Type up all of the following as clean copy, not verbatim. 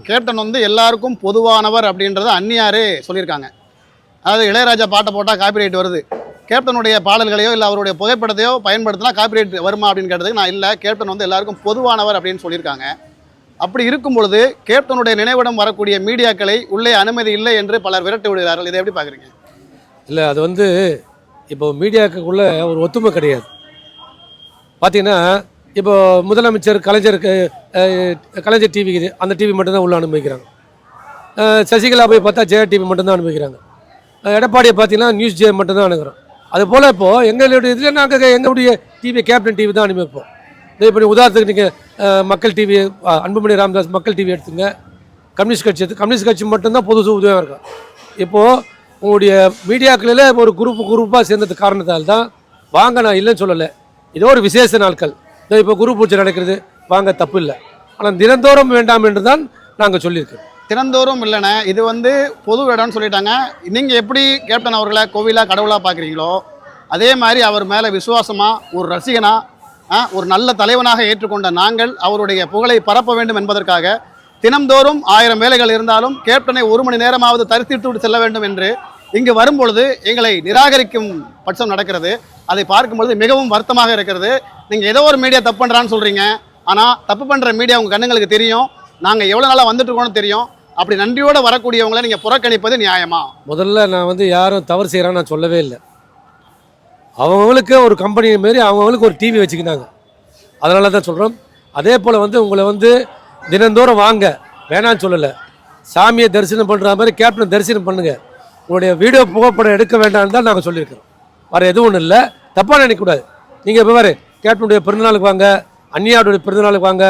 Captain வந்து எல்லாருக்கும் பொதுவானவர் அப்படின்றத அந்நியாரே சொல்லியிருக்காங்க. அதாவது இளையராஜா பாட்டை போட்டால் காப்பிரைட் வருது, கேப்டனுடைய பாடல்களையோ இல்லை அவருடைய புகைப்படத்தையோ பயன்படுத்தினா காப்பிரைட் வருமா அப்படின்னு கேட்டதுக்கு நான் இல்லை, கேப்டன் வந்து எல்லாருக்கும் பொதுவானவர் அப்படின்னு சொல்லியிருக்காங்க. அப்படி இருக்கும் பொழுது கேப்டனுடைய நினைவிடம் வரக்கூடிய மீடியாக்களை உள்ளே அனுமதி இல்லை என்று பலர் விரட்டி விடுகிறார்கள். இதை எப்படி பார்க்குறீங்க? இல்லை, அது வந்து இப்போ மீடியாக்குள்ள ஒரு ஒத்துமை கிடையாது. பார்த்தீங்கன்னா இப்போ முதலமைச்சர் கலைஞர் டிவி இது, அந்த டிவி மட்டும்தான் உள்ள அனுமதிக்கிறாங்க. சசிகலா போய் பார்த்தா ஜெயா டிவி மட்டும்தான் அனுமதிக்கிறாங்க. எடப்பாடியை பார்த்தீங்கன்னா நியூஸ் ஜே மட்டும்தான் அனுப்புகிறோம். அதுபோல் இப்போது எங்களுடைய இதில் நாங்கள் எங்களுடைய டிவி கேப்டன் டிவி தான் அனுப்பிப்போம். இதே இப்போ உதாரணத்துக்கு நீங்கள் மக்கள் டிவி, அன்புமணி ராமதாஸ் மக்கள் டிவி எடுத்துங்க, கம்யூனிஸ்ட் கட்சி மட்டும்தான் பொது உதவியாக இருக்கும். இப்போது உங்களுடைய மீடியாக்களில் ஒரு குரூப்பாக சேர்ந்தது காரணத்தால் தான் வாங்க, நான் இல்லைன்னு சொல்லலை, இதோ ஒரு விசேஷ நாட்கள், இதோ இப்போ குரு பூஜை நடக்கிறது, வாங்க, தப்பு இல்லை. ஆனால் தினந்தோறும் வேண்டாம் என்று தான் நாங்கள் சொல்லியிருக்கோம். தினந்தோறும் இல்லைண்ணே, இது வந்து பொது இடம்னு சொல்லிட்டாங்க. நீங்கள் எப்படி கேப்டன் அவர்களை கோவிலாக கடவுளாக பார்க்குறீங்களோ அதே மாதிரி அவர் மேலே விசுவாசமாக ஒரு ரசிகனாக ஒரு நல்ல தலைவனாக ஏற்றுக்கொண்ட நாங்கள் அவருடைய புகழை பரப்ப வேண்டும் என்பதற்காக தினந்தோறும் 1000 வேலைகள் இருந்தாலும் கேப்டனை 1 மணி நேரமாவது தரித்திட்டு விட்டு செல்ல வேண்டும் என்று இங்கு வரும்பொழுது எங்களை நிராகரிக்கும் பட்சம் நடக்கிறது. அதை பார்க்கும்பொழுது மிகவும் வருத்தமாக இருக்கிறது. நீங்கள் ஏதோ ஒரு மீடியா தப்பு பண்ணுறான்னு சொல்கிறீங்க, ஆனால் தப்பு பண்ணுற மீடியா உங்கள் கண்ணுங்களுக்கு தெரியும், நாங்கள் எவ்வளோ நாளாக வந்துட்டு இருக்கோன்னு தெரியும். அப்படி நன்றியோடு வரக்கூடியவங்களை நீங்கள் புறக்கணிப்பது நியாயமா? முதல்ல நான் வந்து யாரும் தவறு செய்கிறான்னு நான் சொல்லவே இல்லை. அவங்களுக்கு ஒரு கம்பெனி மாரி அவங்களுக்கு ஒரு டிவி வச்சுக்கினாங்க, அதனால தான் சொல்கிறோம். அதே போல் வந்து உங்களை வந்து தினந்தோறும் வாங்க வேணான்னு சொல்லலை, சாமியை தரிசனம் பண்ணுற மாதிரி கேப்டன் தரிசனம் பண்ணுங்கள், உங்களுடைய வீடியோ புகைப்படம் எடுக்க வேண்டாம்னு தான் நாங்கள் சொல்லியிருக்கிறோம். வேறு எதுவும் ஒன்றும் இல்லை, தப்பாக நினைக்கக்கூடாது. நீங்கள் இப்போ வேறு கேப்டனுடைய பிறந்தநாளுக்கு வாங்க, அந்நியாருடைய பிறந்தநாளுக்கு வாங்க,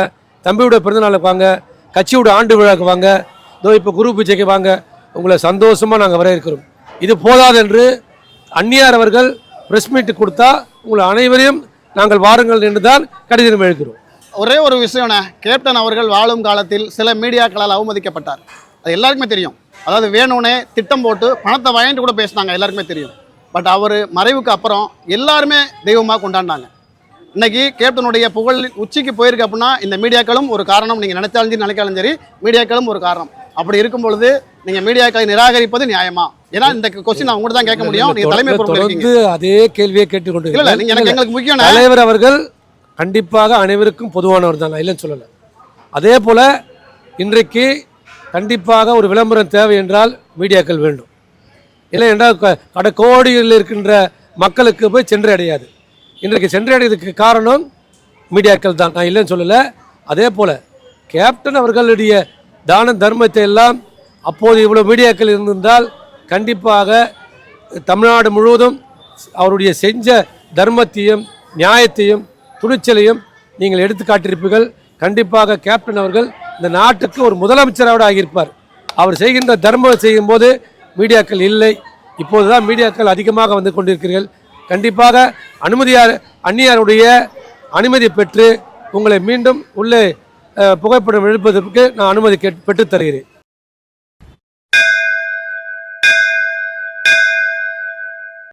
தம்பியுடைய பிறந்தநாளுக்கு வாங்க, கட்சியோட ஆண்டு விழாவுக்கு வாங்க, இதோ இப்போ குரு பூஜைக்கு வாங்க, உங்களை சந்தோஷமாக நாங்கள் வரவேற்கிறோம். இது போதாது என்று அந்நியார் அவர்கள் ப்ரெஸ் மீட் கொடுத்தா உங்களை அனைவரையும் நாங்கள் வாருங்கள் என்று தான் கடிதம் எழுக்கிறோம். ஒரே ஒரு விஷயம்ண்ணே, கேப்டன் அவர்கள் வாழும் காலத்தில் சில மீடியாக்களால் அவமதிக்கப்பட்டார், அது எல்லாருக்குமே தெரியும். அதாவது வேணும்னே திட்டம் போட்டு பணத்தை வாங்கிட்டு கூட பேசினாங்க, எல்லாருக்குமே தெரியும். பட் அவர் மறைவுக்கு அப்புறம் எல்லாருமே தெய்வமாக கொண்டாடினாங்க. இன்னைக்கு கேப்டனுடைய புகழ் உச்சிக்கு போயிருக்கு அப்படின்னா இந்த மீடியாக்களும் ஒரு காரணம். நீங்கள் நினைச்சாலும் சரி நினைக்காலும் சரி மீடியாக்களும் ஒரு காரணம். அப்படி இருக்கும் பொழுது நீங்கள் மீடியாக்களை நிராகரிப்பது நியாயமா? ஏன்னா இந்த கொஸ்டின் நான் உங்கள்கிட்ட தான் கேட்க முடியும், நீங்கள் தலைமை பொறுப்பு அதே கேள்வியை கேட்டுக்கொண்டு இல்லை. நீங்கள் எங்களுக்கு முக்கியம், தலைவர் அவர்கள் கண்டிப்பாக அனைவருக்கும் பொதுவானவர் தான், நான் இல்லைன்னு சொல்லலை. அதே போல் இன்றைக்கு கண்டிப்பாக ஒரு விளம்பரம் தேவை என்றால் மீடியாக்கள் வேண்டும். இல்லை என்றால் கோடியில் இருக்கின்ற மக்களுக்கு போய் சென்றடையாது. இன்றைக்கு சென்றடைறதுக்கு காரணம் மீடியாக்கள் தான், நான் இல்லைன்னு சொல்லலை. அதே போல் கேப்டன் அவர்களுடைய தான தர்மத்தை எல்லாம் அப்போது இவ்வளோ மீடியாக்கள் இருந்திருந்தால் கண்டிப்பாக தமிழ்நாடு முழுவதும் அவருடைய செஞ்ச தர்மத்தையும் நியாயத்தையும் துணிச்சலையும் நீங்கள் எடுத்து காட்டியிருப்பீர்கள். கண்டிப்பாக கேப்டன் அவர்கள் இந்த நாட்டுக்கு ஒரு முதலமைச்சராக ஆகியிருப்பார். அவர் செய்கின்ற தர்மம் செய்யும்போது மீடியாக்கள் இல்லை, இப்போது தான் மீடியாக்கள் அதிகமாக வந்து கொண்டிருக்கிறீர்கள். கண்டிப்பாக அந்நியாருடைய அனுமதி பெற்று உங்களை மீண்டும் உள்ளே புகைப்படம் எடுப்பதற்கு நான் அனுமதி பெற்றுத் தருகிறேன்.